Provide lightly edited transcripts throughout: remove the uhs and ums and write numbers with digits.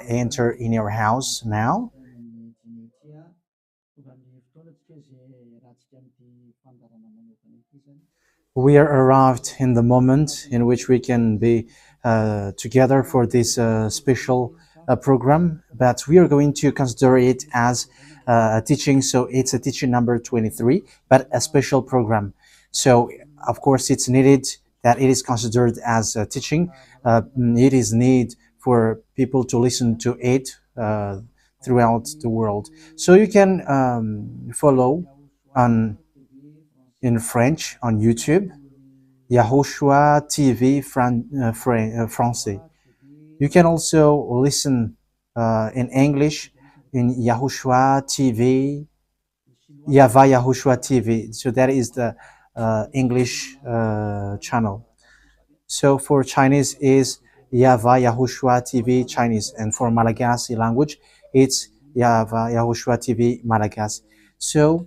enter in your house now. We are arrived in the moment in which we can be together for this special program, but we are going to consider it as a teaching. So it's a teaching number 23, but a special program. So of course it's needed that it is considered as a teaching. It is need for people to listen to it throughout the world. So you can follow in French on YouTube, YAHOSHUAH TV Français. You can also listen in English in YAHOSHUAH TV, YAHVAH YAHOSHUAH TV. So that is the English channel. So for Chinese is YAHVAH YAHOSHUAH TV Chinese, and for Malagasy language it's YAHVAH YAHOSHUAH TV Malagasy. So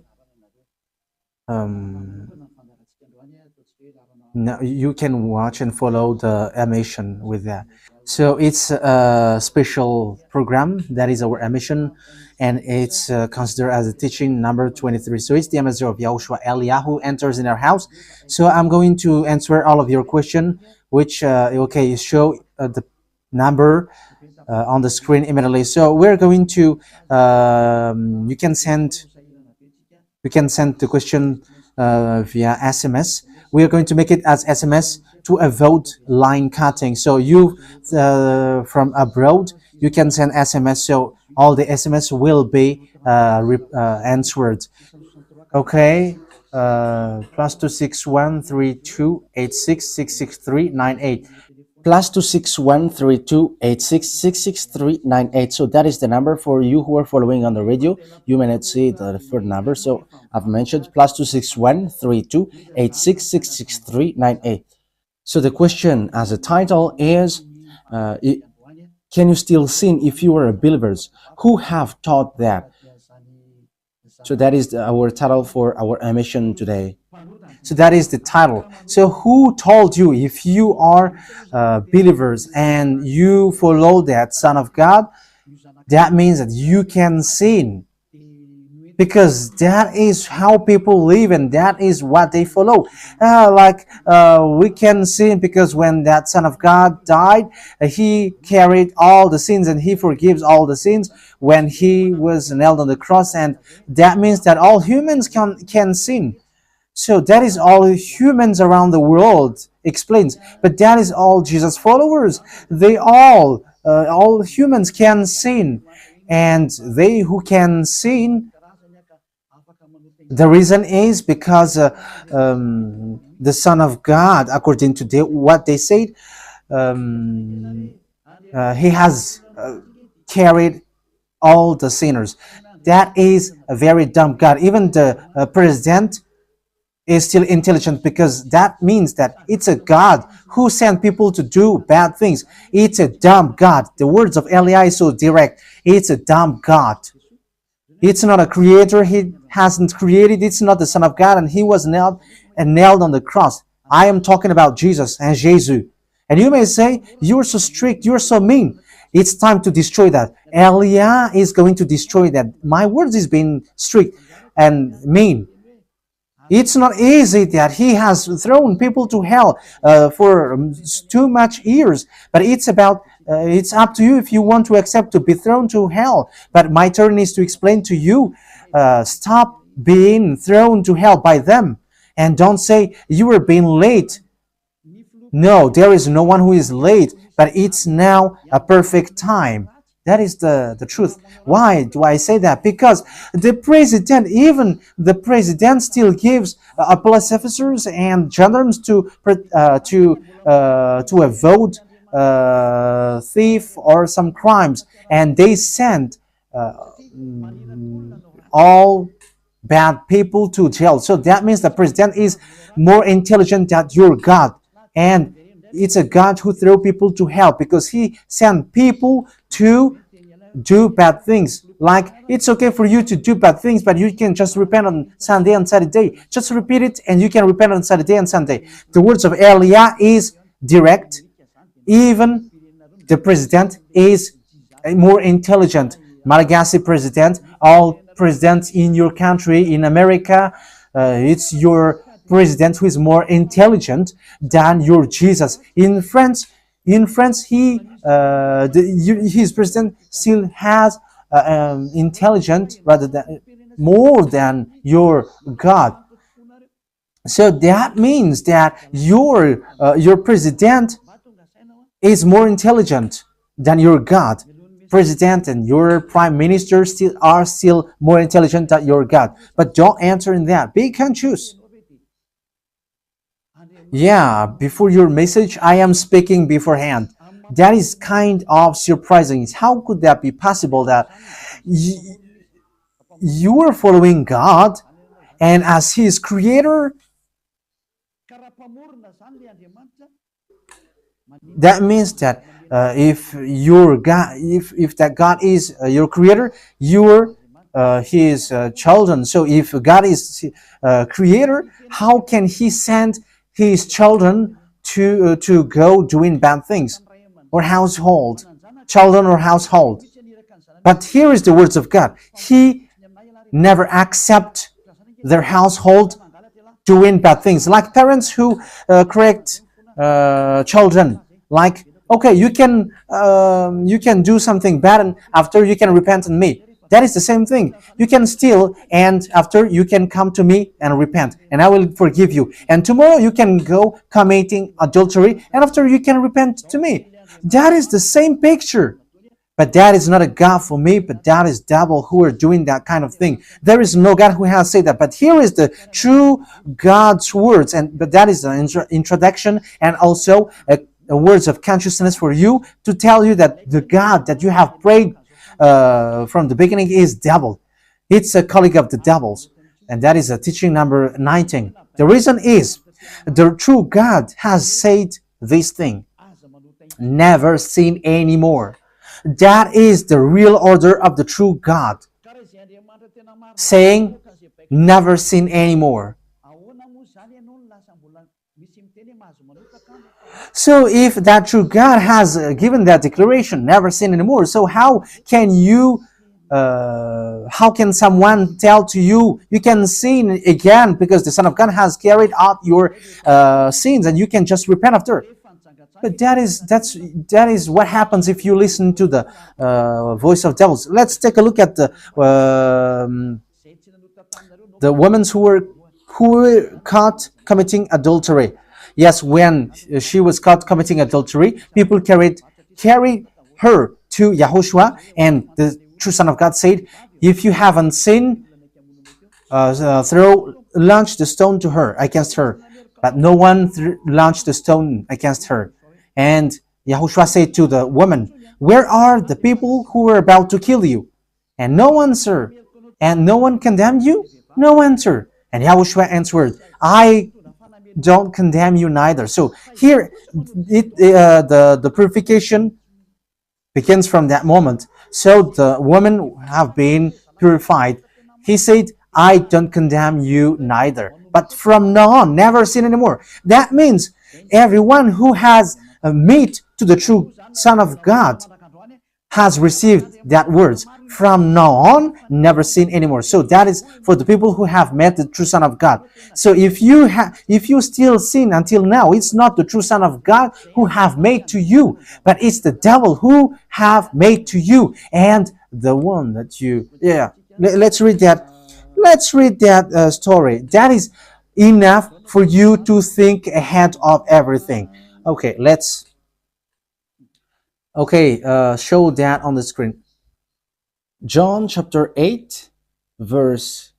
now you can watch and follow the emission with that. So it's a special program that is our emission, and it's considered as a teaching number 23. So it's the ambassador of Yahushua Eliyahu enters in our house. So I'm going to answer all of your question, which okay, show the number on the screen immediately. So we're going to you can send the question via SMS. We are going to make it as SMS to avoid line cutting. So you from abroad, you can send SMS. So all the SMS will be answered. Okay. +2613286666398. +2613286666398. So that is the number for you who are following on the radio. You may not see the third number, so I've mentioned +2613286666398. So the question as a title is, can you still sin if you are a believers? Who have taught that? So that is our title for our emission today. So that is the title. So who told you if you are believers and you follow that Son of God, that means that you can sin? Because that is how people live and that is what they follow. We can sin because when that Son of God died, he carried all the sins and he forgives all the sins when he was nailed on the cross, and that means that all humans can sin. So that is all humans around the world explains, but that is all Jesus followers. They all humans can sin, and they who can sin, the reason is because the Son of God, according to what they said, he has carried all the sinners. That is a very dumb God. Even the president is still intelligent, because that means that it's a God who sent people to do bad things. It's a dumb God. The words of Eli is so direct. It's a dumb God. It's not a creator. He hasn't created. It's not the Son of God, and he was nailed on the cross. I am talking about Jesus and Jesus. And you may say, you're so strict, you're so mean. It's time to destroy that. Elia is going to destroy that. My words is being strict and mean. It's not easy that he has thrown people to hell for too much years, but it's about it's up to you if you want to accept to be thrown to hell. But my turn is to explain to you, stop being thrown to hell by them, and don't say you were being late. No, there is no one who is late, but it's now a perfect time. That is the truth. Why do I say that? Because the president, even the president, still gives police officers and gendarmes to avoid thief or some crimes, and they send all bad people to jail. So that means the president is more intelligent than your God, and it's a God who throw people to hell because he sent people to do bad things. Like, it's okay for you to do bad things, but you can just repent on Sunday and Saturday. Just repeat it and you can repent on Saturday and Sunday. The words of Elia is direct. Even The president is more intelligent. Malagasy president, all presidents in your country, in America, it's your president who is more intelligent than your Jesus. In France, his president still has intelligent rather than more than your God. So that means that your president is more intelligent than your God. President and your prime minister still more intelligent than your God. But don't answer in that. Be conscious. Yeah, before your message, I am speaking beforehand. That is kind of surprising. How could that be possible that you are following God and as His creator, that means that if your God, if that God is your creator, you're His children. So if God is creator, how can He send His children to go doing bad things or children or household? But here is the words of God. He never accept their household doing bad things, like parents who correct children, like, okay, you can do something bad and after you can repent in me. That is the same thing. You can steal and after you can come to me and repent and I will forgive you. And tomorrow you can go committing adultery and after you can repent to me. That is the same picture. But that is not a God for me, but that is devil who are doing that kind of thing. There is no God who has said that. But here is the true God's words, but that is the introduction and also a words of consciousness for you to tell you that the God that you have prayed from the beginning is devil. It's a colleague of the devils. And that is a teaching number 19. The reason is the true God has said this thing. Never sin anymore. That is the real order of the true God, saying never sin anymore. So if that true God has given that declaration, never sin anymore, so how can someone tell to you, you can sin again because the Son of God has carried out your sins and you can just repent after? But that is what happens if you listen to the voice of devils. Let's take a look at the women who were caught committing adultery. Yes, when she was caught committing adultery, people carried her to YAHOSHUAH, and the true Son of God said, "If you haven't sinned, launch the stone to her against her." But no one launched the stone against her. And YAHOSHUAH said to the woman, "Where are the people who were about to kill you?" And no answer. And no one condemned you? No answer. And YAHOSHUAH answered, "I don't condemn you neither." So here, the purification begins from that moment. So the women have been purified. He said, "I don't condemn you neither. But from now on, never sin anymore." That means everyone who has meet to the true Son of God has received that words. From now on, never sin anymore. So that is for the people who have met the true Son of God. So if you still sin until now, it's not the true Son of God who have made to you, but it's the devil who have made to you, and the one that you. Yeah, let's read that. Let's read that story. That is enough for you to think ahead of everything. Okay, show that on the screen. John chapter 8, verse.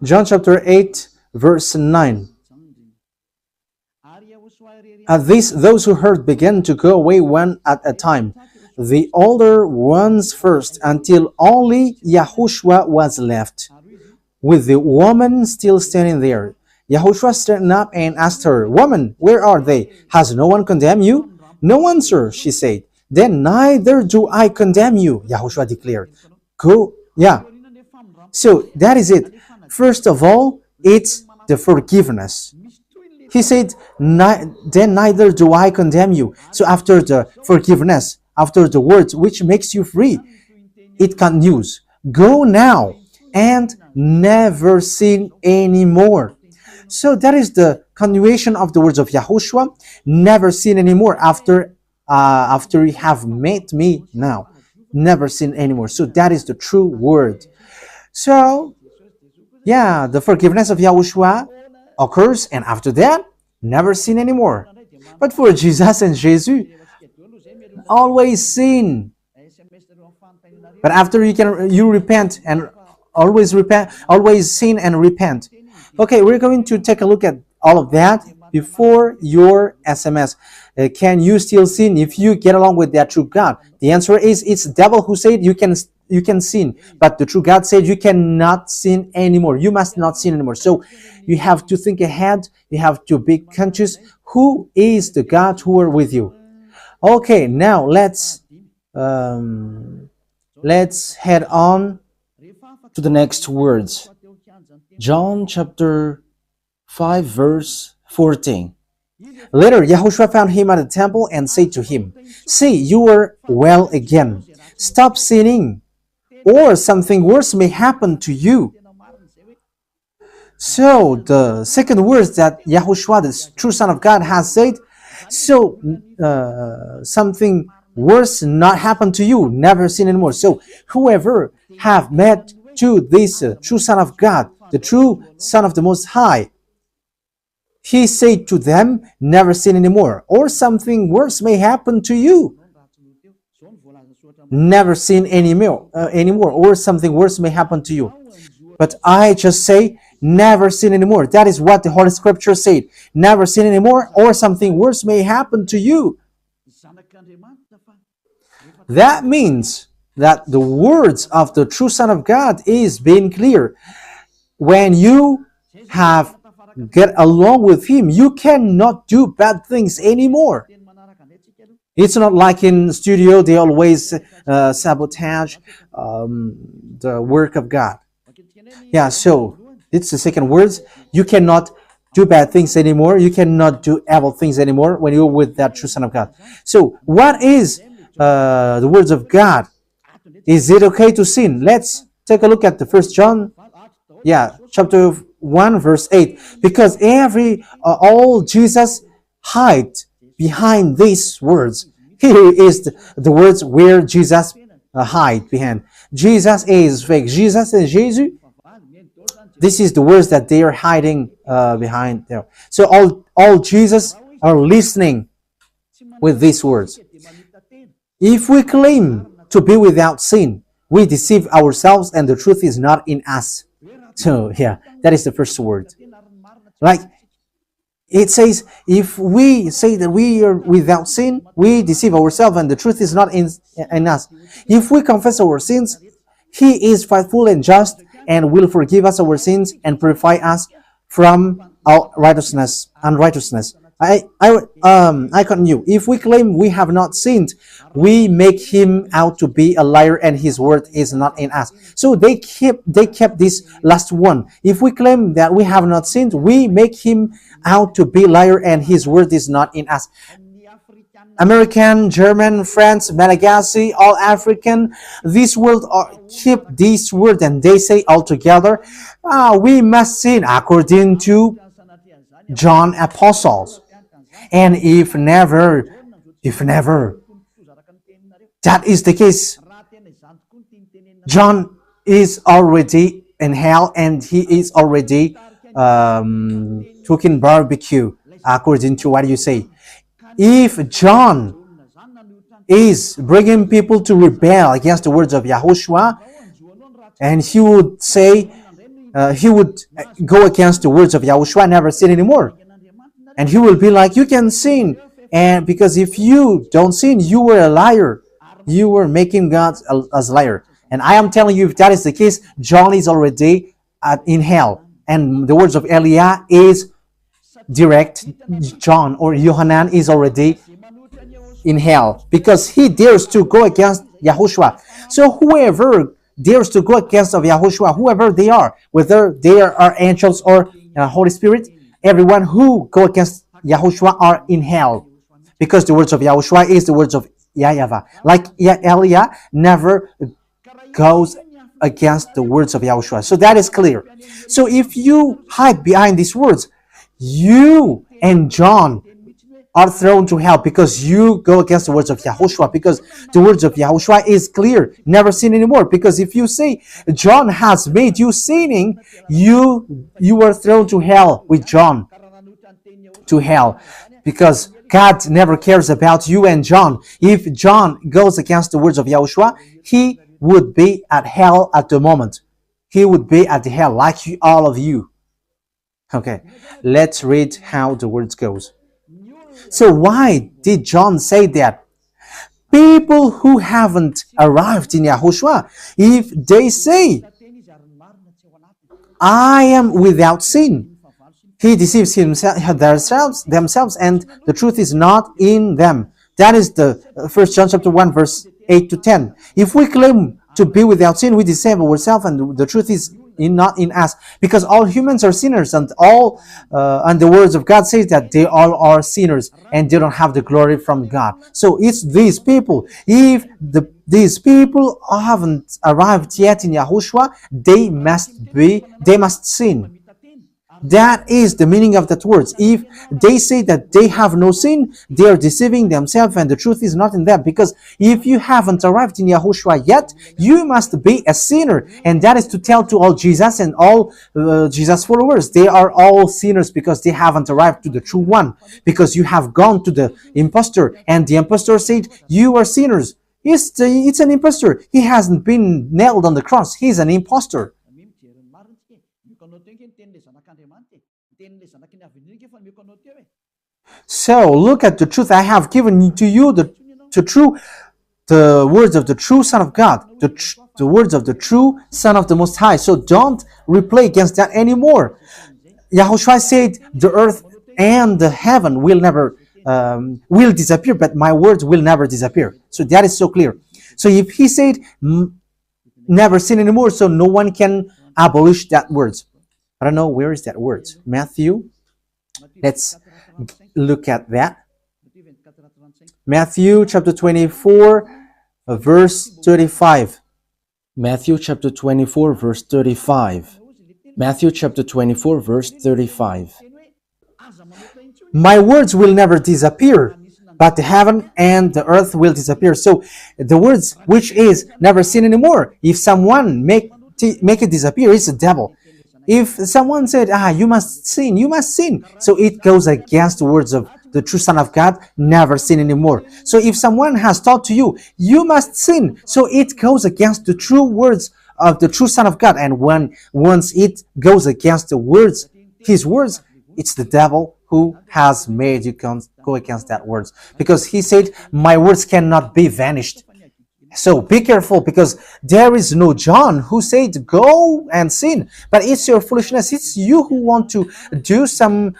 John chapter 8, verse 9. At this, those who heard began to go away one at a time, the older ones first, until only YAHOSHUAH was left, with the woman still standing there. YAHOSHUAH straightened up and asked her, "Woman, where are they? Has no one condemned you?" "No one, sir," she said. "Then neither do I condemn you," YAHOSHUAH declared. Go, yeah. So that is it. First of all, it's the forgiveness. He said, then neither do I condemn you. So after the forgiveness, after the words which makes you free, it continues. Go now and never sin anymore. So that is the continuation of the words of Yahushua. Never sin anymore after you have met me now. Never sin anymore. So that is the true word. So yeah, the forgiveness of Yahushua occurs, and after that, never sin anymore. But for Jesus and Jesus, always sin. But after you repent and always sin and repent. Okay, we're going to take a look at all of that before your SMS. Can you still sin if you get along with that true God? The answer is it's the devil who said you can sin, but the true God said you cannot sin anymore. You must not sin anymore. So you have to think ahead. You have to be conscious. Who is the God who are with you? Okay, now let's head on to the next words. John chapter 5 verse 14. Later, Yahushua found him at the temple and said to him, "See, you are well again. Stop sinning, or something worse may happen to you." So, the second words that Yahushua, the true Son of God, has said, so something worse not happen to you, never sin anymore. So, whoever have met to this true Son of God, the true Son of the Most High, he said to them, never sin anymore, or something worse may happen to you. Never sin anymore, or something worse may happen to you. But I just say, never sin anymore. That is what the Holy Scripture said. Never sin anymore, or something worse may happen to you. That means that the words of the true Son of God is being clear. When you have get along with him, you cannot do bad things anymore. It's not like in studio, they always sabotage the work of God. Yeah, so it's the second words. You cannot do bad things anymore. You cannot do evil things anymore when you're with that true Son of God. So what is the words of God? Is it okay to sin? Let's take a look at the First John, chapter 1 verse 8. Because all Jesus hide behind these words. Here is the words where Jesus hide behind. Jesus is fake. Jesus and Jesus. This is the words that they are hiding behind there. So all Jesus are listening with these words. If we claim to be without sin, we deceive ourselves and the truth is not in us. So that is the first word. Like it says, if we say that we are without sin, we deceive ourselves and the truth is not in us. If we confess our sins, he is faithful and just and will forgive us our sins and purify us from all unrighteousness. I continue. If we claim we have not sinned, we make him out to be a liar and his word is not in us. So they kept this last one. If we claim that we have not sinned, we make him out to be a liar and his word is not in us. American, German, French, Malagasy, all African, this world keep this word and they say all together, we must sin according to John Apostles. And if never, that is the case, John is already in hell and he is already cooking barbecue, according to what you say. If John is bringing people to rebel against the words of Yahushua, and he would say, he would go against the words of Yahushua, never sin anymore. And he will be like, you can sin. And because if you don't sin, you were a liar. You were making God as a liar. And I am telling you, if that is the case, John is already in hell. And the words of Eliah is direct. John or Yohanan is already in hell because he dares to go against Yahushua. So whoever dares to go against of Yahushua, whoever they are, whether they are angels or Holy Spirit, everyone who go against Yahushua are in hell. Because the words of Yahushua is the words of YAHVAH. Like Elia never goes against the words of Yahushua. So that is clear. So if you hide behind these words, you and John are thrown to hell because you go against the words of Yahushua, because the words of Yahushua is clear, never sin anymore. Because if you say John has made you sinning, you are thrown to hell with John, to hell, because God never cares about you and John. If John goes against the words of Yahushua, he would be at hell at the moment. He would be at the hell like all of you. Okay, let's read how the words goes. So why did John say that? People who haven't arrived in Yahushua, if they say, I am without sin, he deceives themselves, and the truth is not in them. That is the 1 John chapter 1, verse 8 to 10. If we claim to be without sin, we deceive ourselves, and the truth is not in us, because all humans are sinners, and the words of God says that they all are sinners and they don't have the glory from God. So it's these people. If these people haven't arrived yet in Yahushua, they must sin. That is the meaning of that words. If they say that they have no sin, they are deceiving themselves, and the truth is not in them. Because if you haven't arrived in Yahushua yet, you must be a sinner. And that is to tell to all Jesus and all Jesus followers. They are all sinners because they haven't arrived to the true one. Because you have gone to the impostor, and the impostor said, you are sinners. It's an impostor. He hasn't been nailed on the cross. He's an impostor. So look at the truth. I have given to you the words of the true Son of God, the words of the true Son of the Most High. So don't replay against that anymore. Yahushua said the earth and the heaven will never will disappear, but my words will never disappear. So that is so clear. So if he said never sin anymore, so no one can abolish that words. I don't know, where is that word? Matthew. Let's look at that. Matthew chapter 24, verse 35. Matthew chapter 24, verse 35. Matthew chapter 24, verse 35. My words will never disappear, but the heaven and the earth will disappear. So the words which is never sin anymore, if someone make it disappear, it's the devil. If someone said, you must sin, you must sin. So it goes against the words of the true Son of God, never sin anymore. So if someone has taught to you, you must sin. So it goes against the true words of the true Son of God. And once it goes against the words, his words, it's the devil who has made you go against that words. Because he said, my words cannot be vanished. So be careful, because there is no John who said go and sin, but it's your foolishness. It's you who want to do something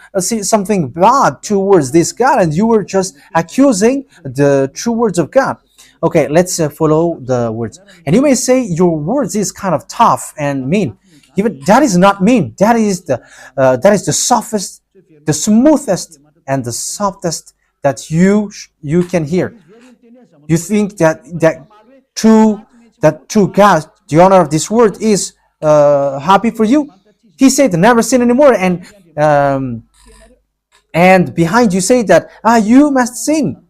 bad towards this God, and you were just accusing the true words of God. Okay, let's follow the words. And you may say your words is kind of tough and mean. Even that is not mean. That is the softest, the smoothest, and the softest that you can hear. You think that true God, the honor of this word, is happy for you? He said never sin anymore, and behind you say that you must sin.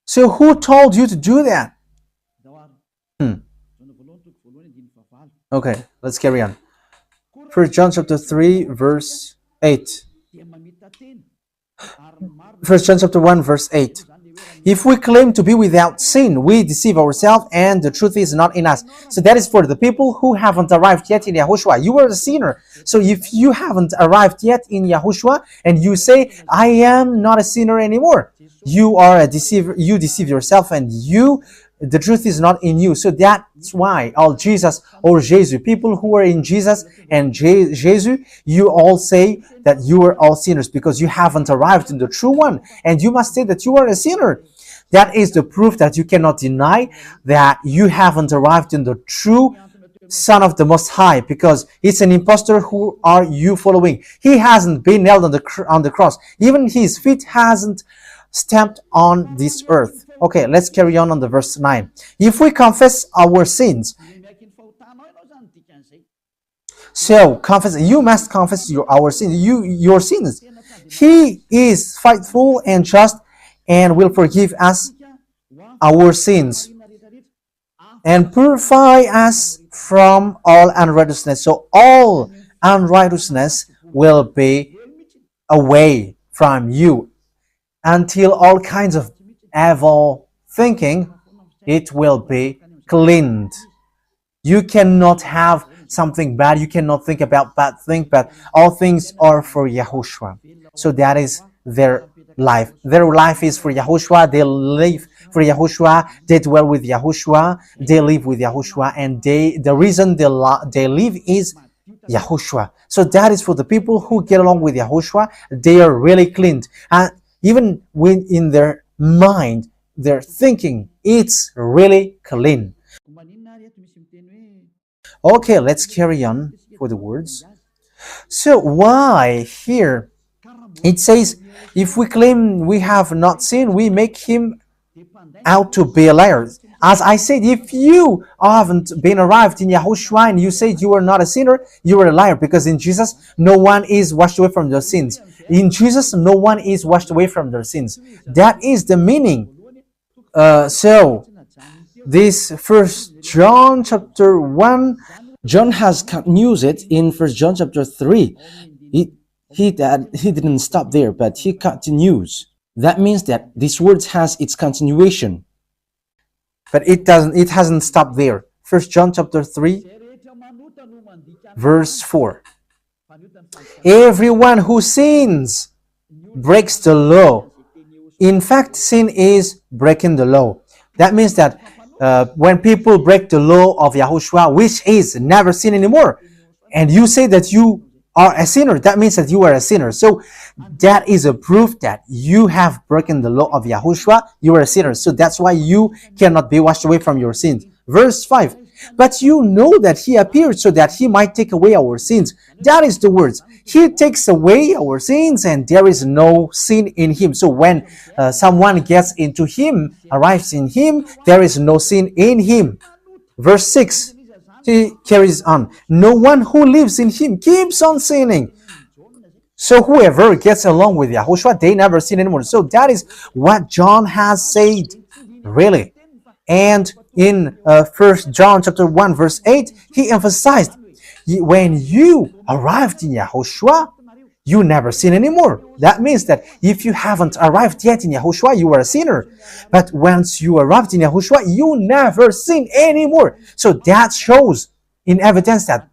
So who told you to do that? Okay, let's carry on. 1 John chapter 3, verse 8. 1 John chapter 1, verse 8. If we claim to be without sin, we deceive ourselves, and the truth is not in us. So that is for the people who haven't arrived yet in Yahushua. You are a sinner. So if you haven't arrived yet in Yahushua, and you say, I am not a sinner anymore, you are a deceiver. You deceive yourself, and the truth is not in you. So that's why all Jesus or Jesus, people who are in Jesus and Jesus, you all say that you are all sinners, because you haven't arrived in the true one, and you must say that you are a sinner. That is the proof that you cannot deny that you haven't arrived in the true Son of the Most High, because it's an impostor. Who are you following? He hasn't been nailed on the cross. Even his feet hasn't stamped on this earth. Okay, let's carry on the verse 9. If we confess our sins, so confess, you must confess our sins, your sins. He is faithful and just and will forgive us our sins and purify us from all unrighteousness. So all unrighteousness will be away from you until all kinds of evil thinking, it will be cleaned. You cannot have something bad. You cannot think about bad things, but all things are for Yahushua. So that is their life. Their life is for Yahushua. They live for Yahushua. They dwell with Yahushua. They live with Yahushua. And the reason they live is Yahushua. So that is for the people who get along with Yahushua. They are really cleaned. And even when in their mind, their thinking, it's really clean. Okay, let's carry on for the words. So why here it says, if we claim we have not sinned, we make him out to be a liar. As I said, if you haven't been arrived in Yahushua and you say you are not a sinner, you are a liar, because in Jesus, no one is washed away from their sins. In Jesus, no one is washed away from their sins. That is the meaning. So, this First John chapter 1, John has used it in First John chapter 3. He didn't stop there, but he continues. That means that this word has its continuation. But it hasn't stopped there. First John chapter 3, verse 4. Everyone who sins breaks the law. In fact, sin is breaking the law. That means that when people break the law of Yahushua, which is never sin anymore, and you say that you are a sinner, that means that you are a sinner. So that is a proof that you have broken the law of Yahushua. You are a sinner. So that's why you cannot be washed away from your sins. Verse 5. But you know that he appeared so that he might take away our sins. That is the words. He takes away our sins, and there is no sin in him. So when someone gets into him, arrives in him, there is no sin in him. Verse 6, he carries on. No one who lives in him keeps on sinning. So whoever gets along with Yahushua, they never sin anymore. So that is what John has said, really. And in 1 John chapter 1 verse 8, he emphasized, when you arrived in Yahushua, you never sin anymore. That means that if you haven't arrived yet in Yahushua, you are a sinner. But once you arrived in Yahushua, you never sin anymore. So that shows in evidence that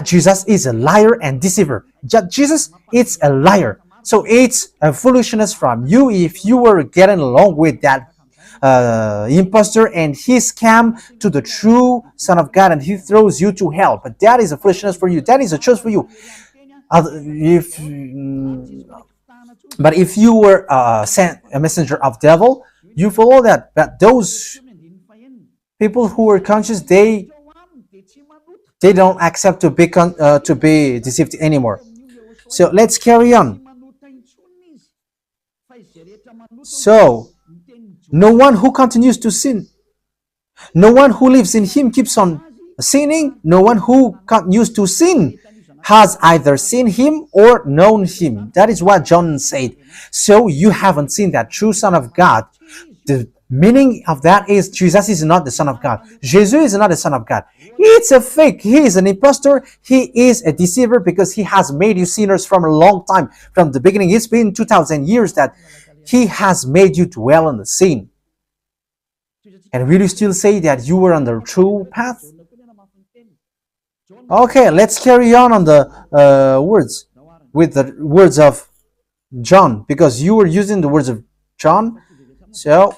Jesus is a liar and deceiver. Jesus is a liar. So it's a foolishness from you if you were getting along with that impostor and he scam to the true Son of God and he throws you to hell. But that is a foolishness for you. That is a choice for you. But if you were sent a messenger of devil, you follow that. But those people who are conscious, they don't accept to be deceived anymore. So let's carry on. So no one who continues to sin, no one who lives in him keeps on sinning. No one who continues to sin has either seen him or known him. That is what John said. So you haven't seen that true Son of God. The meaning of that is Jesus is not the Son of God. Jesus is not the Son of God. It's a fake. He is an impostor. He is a deceiver because he has made you sinners from a long time. From the beginning, it's been 2,000 years that he has made you dwell on the sin. And will you still say that you were on the true path? Okay, let's carry on the words with the words of John, because you were using the words of John. So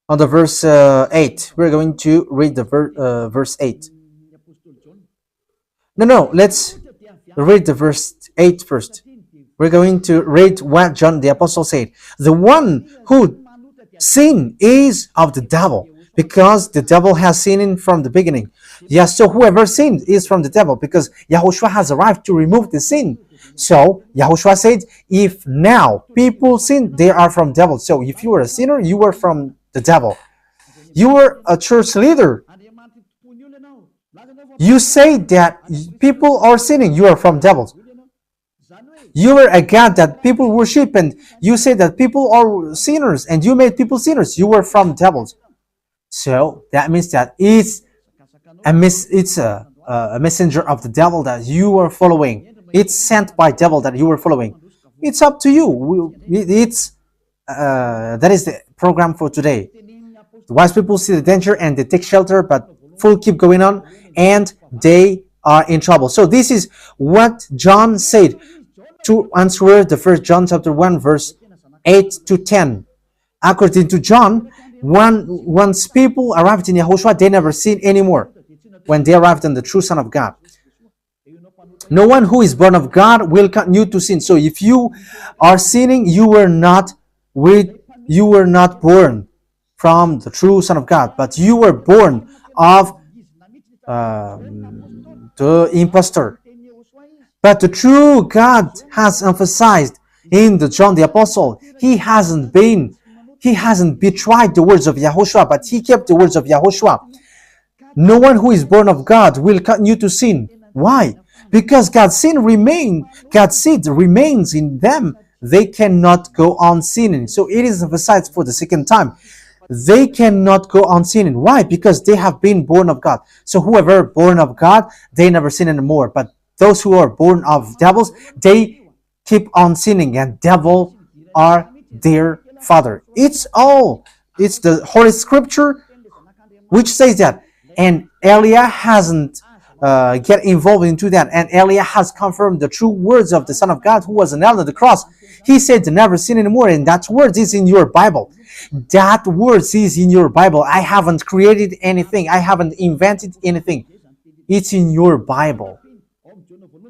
on the verse 8, we're going to read the verse 8. No, let's read the verse 8 first. We're going to read what John the Apostle said. The one who sin is of the devil, because the devil has sinned from the beginning. Yes, so whoever sinned is from the devil, because Yahushua has arrived to remove the sin. So Yahushua said, if now people sin, they are from devil. So if you were a sinner, you were from the devil. You were a church leader. You say that people are sinning, you are from devils. You were a God that people worship, and you say that people are sinners, and you made people sinners, you were from devils. So that means that it's a messenger of the devil that you are following. It's sent by devil that you are following. It's up to you. That is the program for today. The wise people see the danger and they take shelter, but fools keep going on and they are in trouble. So this is what John said to answer the first John chapter 1 verse 8 to 10. According to John, once people arrived in Yahushua, they never sin anymore when they arrived in the true Son of God. No one who is born of God will continue to sin. So if you are sinning, you were not born from the true Son of God, but you were born of the impostor. But the true God has emphasized in the John the Apostle, he hasn't betrayed the words of Yahushua, but he kept the words of Yahushua. No one who is born of God will continue to sin. Why? Because God's seed remains in them. They cannot go on sinning. So it is emphasized for the second time. They cannot go on sinning. Why? Because they have been born of God. So whoever born of God, they never sin anymore. But those who are born of devils, they keep on sinning, and devil are their father. It's the Holy Scripture which says that. And Elia hasn't get involved into that. And Elia has confirmed the true words of the Son of God who was nailed on the cross. He said to never sin anymore, and that word is in your Bible. That word is in your Bible. I haven't created anything. I haven't invented anything. It's in your Bible.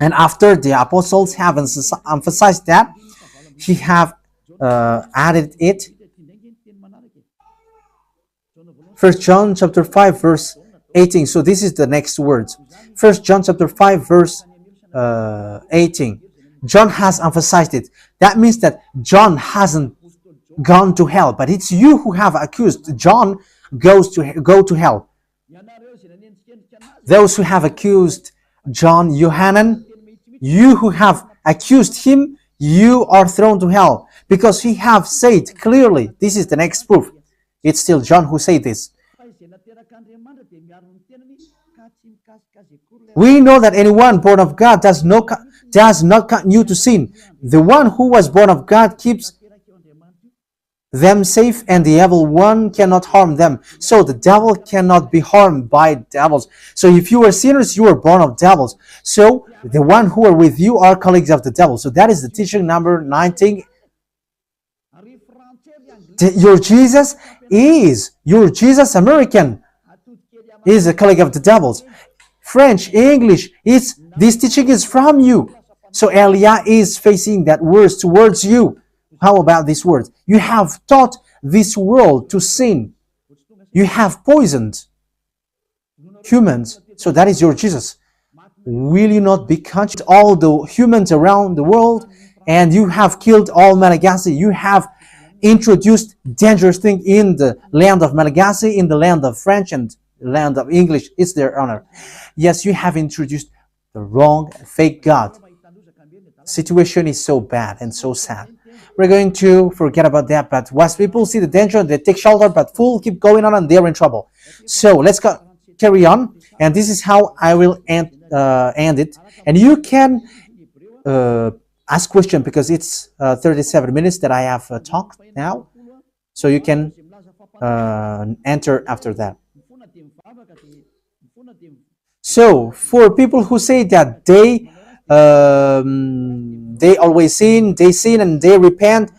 And after the apostles have emphasized that, he have added it. 1 John chapter 5 verse 18. So this is the next words. 1 John chapter 5 verse 18. John has emphasized it. That means that John hasn't gone to hell, but it's you who have accused John go to hell. Those who have accused John Yohanan, you who have accused him, you are thrown to hell, because he have said clearly. This is the next proof. It's still John who said this. We know that anyone born of God does not continue to sin. The one who was born of God keeps them safe, and the evil one cannot harm them. So the devil cannot be harmed by devils. So if you are sinners, you are born of devils. So the one who are with you are colleagues of the devil. So that is the teaching number 19. Your Jesus American is a colleague of the devils. French, English, this teaching is from you. So Elia is facing that words towards you. How about this word? You have taught this world to sin. You have poisoned humans. So that is your Jesus. Will you not be conscious of all the humans around the world? And you have killed all Malagasy. You have introduced dangerous things in the land of Malagasy, in the land of French, and the land of English. It's their honor. Yes, you have introduced the wrong, fake God. Situation is so bad and so sad. We're going to forget about that, but once people see the danger, they take shelter, but fools keep going on and they're in trouble. So let's carry on, and this is how I will end it. And you can ask question, because it's 37 minutes that I have talked now, so you can enter after that. So for people who say that they always sin, and they repent.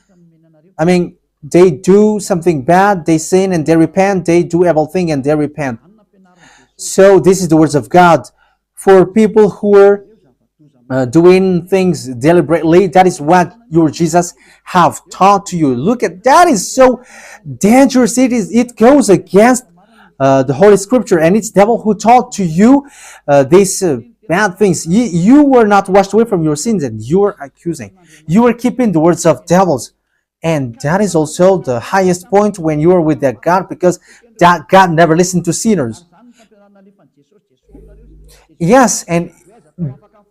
I mean, they do something bad, they sin and they repent. They do evil thing and they repent. So this is the words of God for people who are doing things deliberately. That is what your Jesus have taught to you. Look at that, is so dangerous. It goes against the Holy Scripture, and it's devil who taught to you these bad things. You were not washed away from your sins, and you are accusing. You are keeping the words of devils, and that is also the highest point when you are with that God, because that God never listened to sinners. Yes, and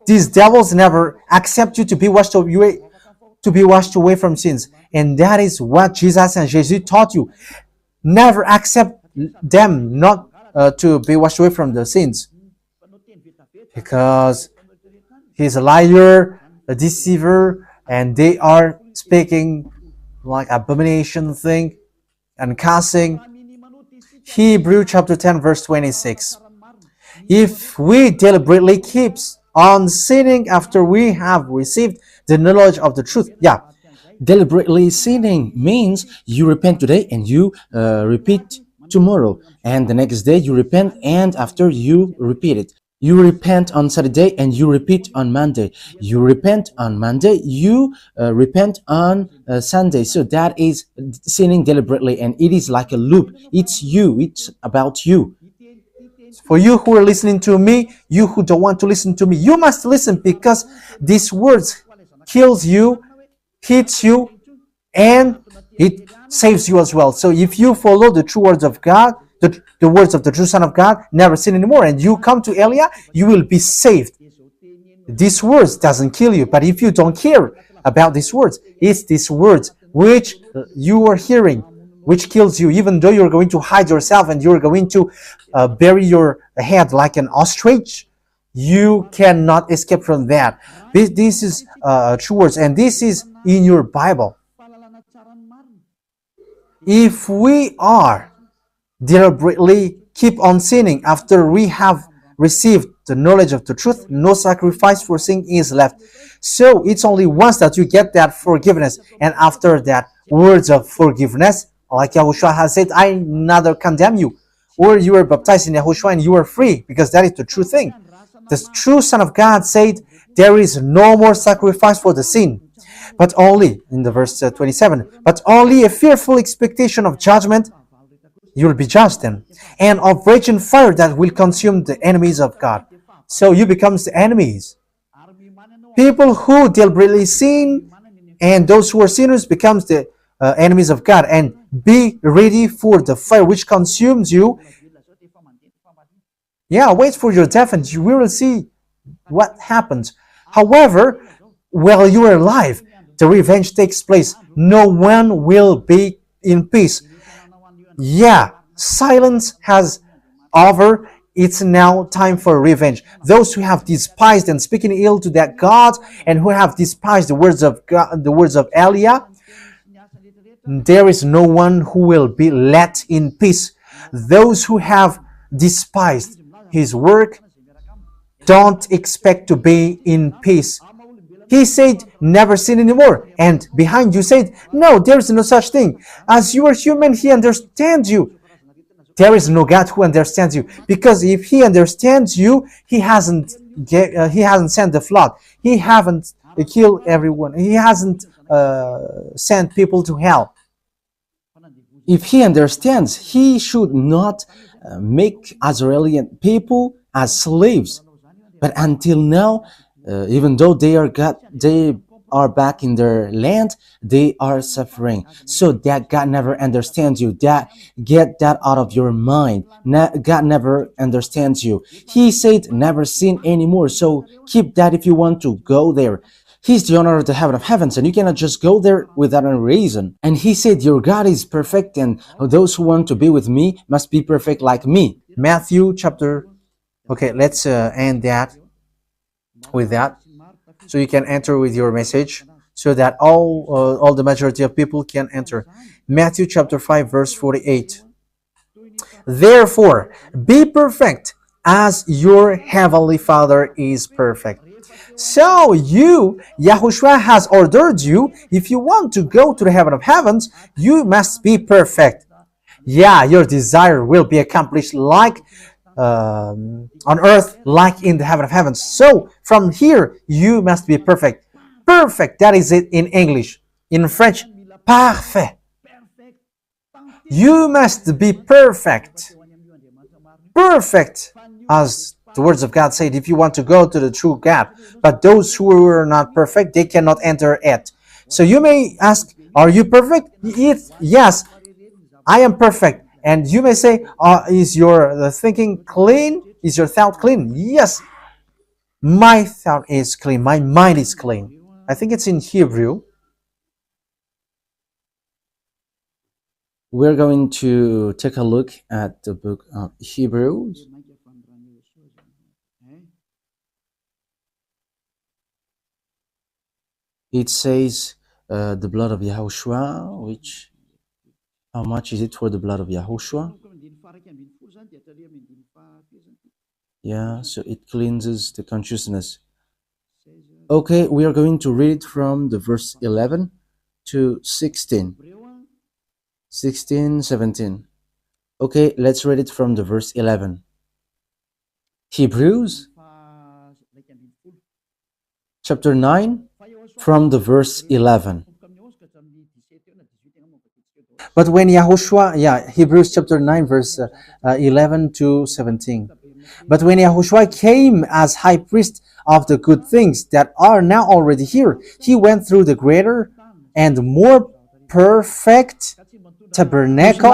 these devils never accept you to be washed away from sins, and that is what Jesus and Jesus taught you. Never accept them not to be washed away from the sins, because he's a liar, a deceiver, and they are speaking like abomination thing and cussing. Hebrew chapter 10 verse 26. If we deliberately keep on sinning after we have received the knowledge of the truth, yeah, Deliberately sinning means you repent today and you repeat tomorrow, and the next day you repent, and after you repeat it. You repent on Saturday and you repeat on Monday. You repent on Monday, you repent on Sunday. So that is sinning deliberately, and it is like a loop. It's you, it's about you. for you who are listening to me, you who don't want to listen to me, you must listen, because these words kills you, hits you, and it saves you as well. So if you follow the true words of God, the words of the true Son of God, never sin anymore, and you come to Elia, you will be saved. These words doesn't kill you, but if you don't care about these words, it's these words which you are hearing which kills you, even though you're going to hide yourself and you're going to bury your head like an ostrich. You cannot escape from that. This is true words, and this is in your Bible. If we are deliberately keep on sinning after we have received the knowledge of the truth, no sacrifice for sin is left. So it's only once that you get that forgiveness, and after that words of forgiveness, like YAHOSHUAH has said, I neither condemn you. Or you are baptized in YAHOSHUAH and you are free, because that is the true thing. The true Son of God said, there is no more sacrifice for the sin, but only, in the verse 27, but only a fearful expectation of judgment. You will be judged then, and of raging fire that will consume the enemies of God. So you become the enemies. People who deliberately sin and those who are sinners becomes the enemies of God, and be ready for the fire which consumes you. Yeah, wait for your death and you will see what happens. However, while you are alive, the revenge takes place. No one will be in peace. Yeah, silence has over. It's now time for revenge. Those who have despised and speaking ill to that God, and who have despised the words of God, the words of Elia, there is no one who will be let in peace. Those who have despised his work don't expect to be in peace. He said, never sin anymore. And behind you said, no, there is no such thing. As you are human, he understands you. There is no God who understands you. Because if he understands you, he hasn't sent the flood. He hasn't killed everyone. He hasn't sent people to hell. If he understands, he should not make Israeli people as slaves. But until now, even though they are back in their land, they are suffering. So that God never understands you. That get that out of your mind. God never understands you. He said never sin anymore. So keep that if you want to go there. He's the owner of the heaven of heavens, and you cannot just go there without a reason. And he said, your God is perfect, and those who want to be with me must be perfect like me. Matthew chapter... Okay, let's end that with that. So you can enter with your message, so that all the majority of people can enter. Matthew chapter 5 verse 48. Therefore, be perfect as your heavenly Father is perfect. So YAHOSHUAH has ordered you, if you want to go to the heaven of heavens, you must be perfect. Yeah, your desire will be accomplished like on earth like in the heaven of heavens. So from here, you must be perfect. Perfect, that is it in English. In French, parfait. You must be perfect. Perfect, as the words of God said, if you want to go to the true God. But those who are not perfect, they cannot enter it. So you may ask, are you perfect? Yes, I am perfect. And you may say, is your thinking clean? Is your thought clean? Yes, my thought is clean. My mind is clean. I think it's in Hebrew. We're going to take a look at the book of Hebrews. It says the blood of YAHOSHUAH, which, how much is it for the blood of YAHOSHUAH? Yeah, so it cleanses the consciousness. Okay, we are going to read from the verse 11 to 16. 16, 17. Okay, let's read it from the verse 11. Hebrews chapter 9 from the verse 11. But when Yahushua, Hebrews chapter 9, verse 11 to 17. But when Yahushua came as high priest of the good things that are now already here, he went through the greater and more perfect tabernacle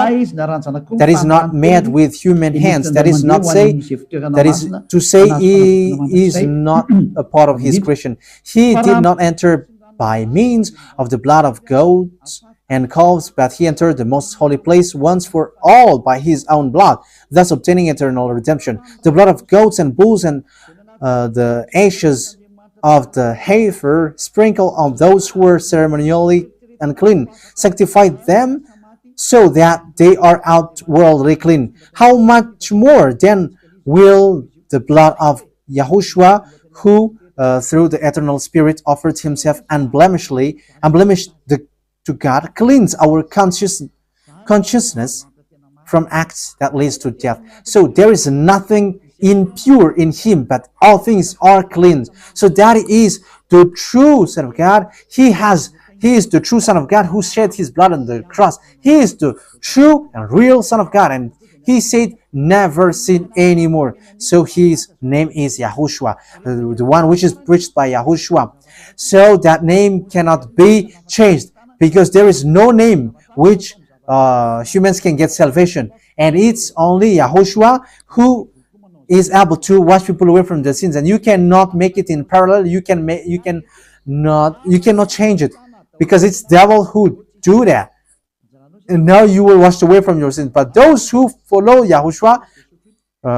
that is not made with human hands. That is not say, that is to say, he is not a part of his creation. He did not enter by means of the blood of goats and calves, but he entered the most holy place once for all by his own blood, thus obtaining eternal redemption. The blood of goats and bulls and the ashes of the heifer sprinkled on those who were ceremonially unclean, sanctified them so that they are outwardly clean. How much more then will the blood of Yahushua, who through the eternal Spirit offered himself unblemished to God, cleanse our consciousness from acts that leads to death. So there is nothing impure in him, but all things are clean. So that is the true Son of God. He is the true Son of God who shed his blood on the cross. He is the true and real Son of God. And he said, never sin anymore. So his name is Yahushua, the one which is preached by Yahushua. So that name cannot be changed, because there is no name which humans can get salvation. And it's only Yahushua who is able to wash people away from their sins. And you cannot make it in parallel. You cannot change it, because it's devil who do that. And now you will wash away from your sins. But those who follow Yahushua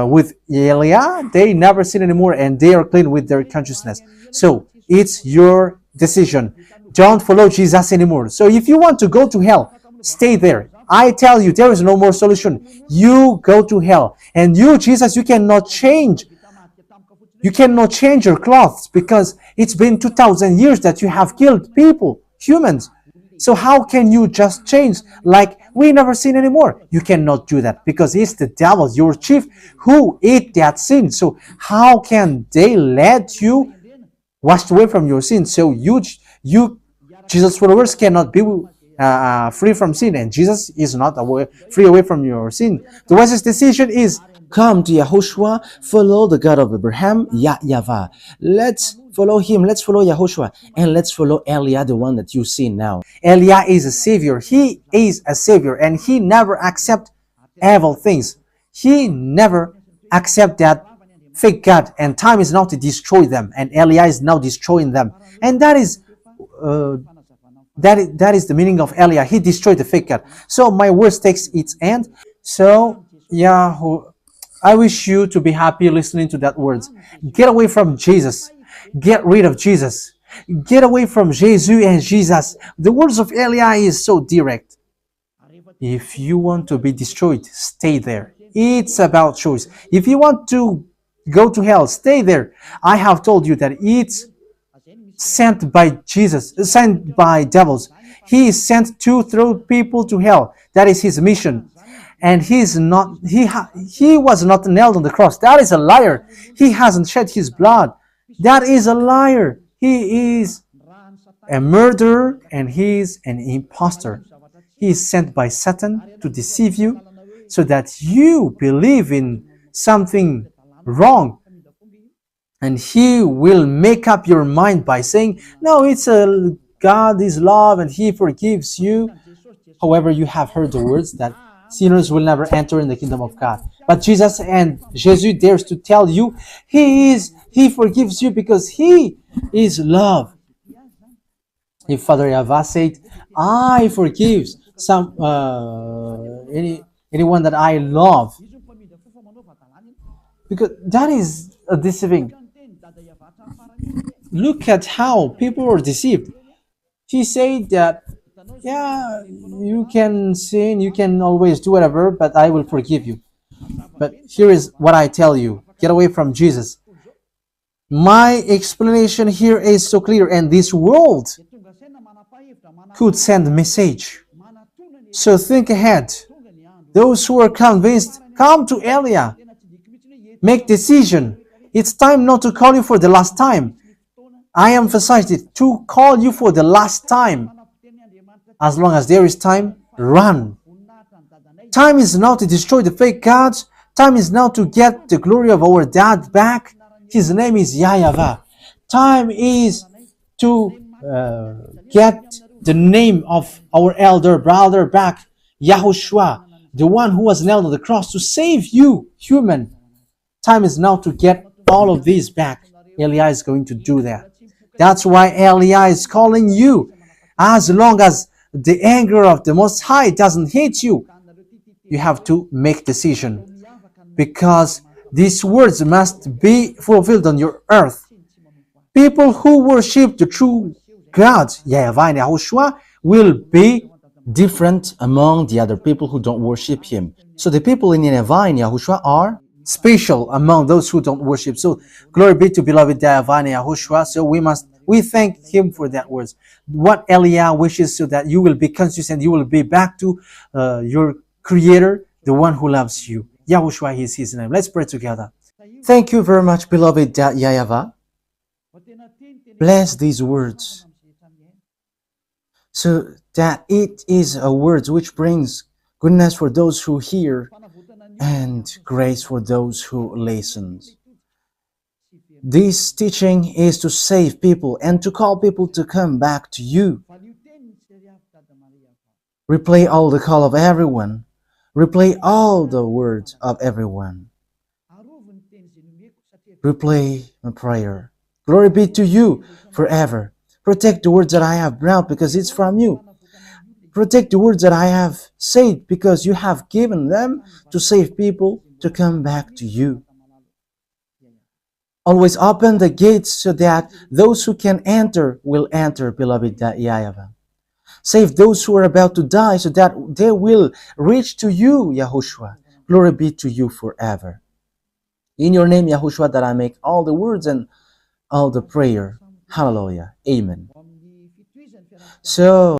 with Eliah, they never sin anymore, and they are clean with their consciousness. So it's your decision. Don't follow Jesus anymore. So if you want to go to hell, stay there. I tell you, there is no more solution. You go to hell. And you, Jesus, you cannot change. You cannot change your clothes, because it's been 2,000 years that you have killed people, humans. So how can you just change like we never sin anymore? You cannot do that, because it's the devil, your chief, who ate that sin. So how can they let you wash away from your sin? So you Jesus followers cannot be free from sin, and Jesus is not free away from your sin. The wisest decision is come to Yahushua, follow the God of Abraham, YAHVAH. Let's follow him, let's follow Yahushua, and let's follow Eliah, the one that you see now. Eliah is a savior. He is a savior, and he never accept evil things. He never accept that fake God, and time is now to destroy them, and Eliah is now destroying them. And that is the meaning of Eliah. He destroyed the fake God. So my words takes its end. So I wish you to be happy listening to that words. Get away from Jesus. Get rid of Jesus. Get away from Jesus and Jesus. The words of Eliah is so direct. If you want to be destroyed, stay there. It's about choice. If you want to go to hell, stay there. I have told you that it's sent by Jesus, sent by devils. He is sent to throw people to hell. That is his mission. and he was not nailed on the cross. That is a liar. He hasn't shed his blood. That is a liar. He is a murderer and he is an impostor. He is sent by Satan to deceive you so that you believe in something wrong, and he will make up your mind by saying, no, it's a God is love and he forgives you. However, you have heard the words that sinners will never enter in the kingdom of God. But Jesus dares to tell you he forgives you because he is love. If Father YAHVAH said, I forgive anyone that I love, because that is a deceiving. Look at how people are deceived. He said that, yeah, you can sin, you can always do whatever, but I will forgive you. But here is what I tell you. Get away from Jesus. My explanation here is so clear, and this world could send a message. So think ahead. Those who are convinced, come to Elia. Make decision. It's time not to call you for the last time. I emphasized it, to call you for the last time. As long as there is time, run. Time is now to destroy the fake gods. Time is now to get the glory of our dad back. His name is YAHVAH. Time is to get the name of our elder brother back, YAHOSHUAH, the one who was nailed on the cross to save you, human. Time is now to get all of these back. Elia is going to do that. That's why Elia is calling you. As long as the anger of the Most High doesn't hit you, you have to make decision, because these words must be fulfilled on your earth. People who worship the true God, YAHVAH and YAHOSHUAH, will be different among the other people who don't worship him. So the people in YAHVAH and YAHOSHUAH are special among those who don't worship. So glory be to beloved YAHVAH and YAHOSHUAH. So we thank him for that words. What Elia wishes, so that you will be consistent, you will be back to your Creator, the one who loves you. YAHOSHUAH is his name. Let's pray together. Thank you very much, beloved YAHVAH. Bless these words, so that it is a word which brings goodness for those who hear and grace for those who listen. This teaching is to save people and to call people to come back to you. Replay all the call of everyone. Replay all the words of everyone. Replay a prayer. Glory be to you forever. Protect the words that I have brought, because it's from you. Protect the words that I have said, because you have given them to save people to come back to you. Always open the gates so that those who can enter will enter, beloved YAHVAH. Save those who are about to die so that they will reach to you, YAHOSHUAH. Glory be to you forever. In your name, YAHOSHUAH, that I make all the words and all the prayer. Hallelujah. Amen. So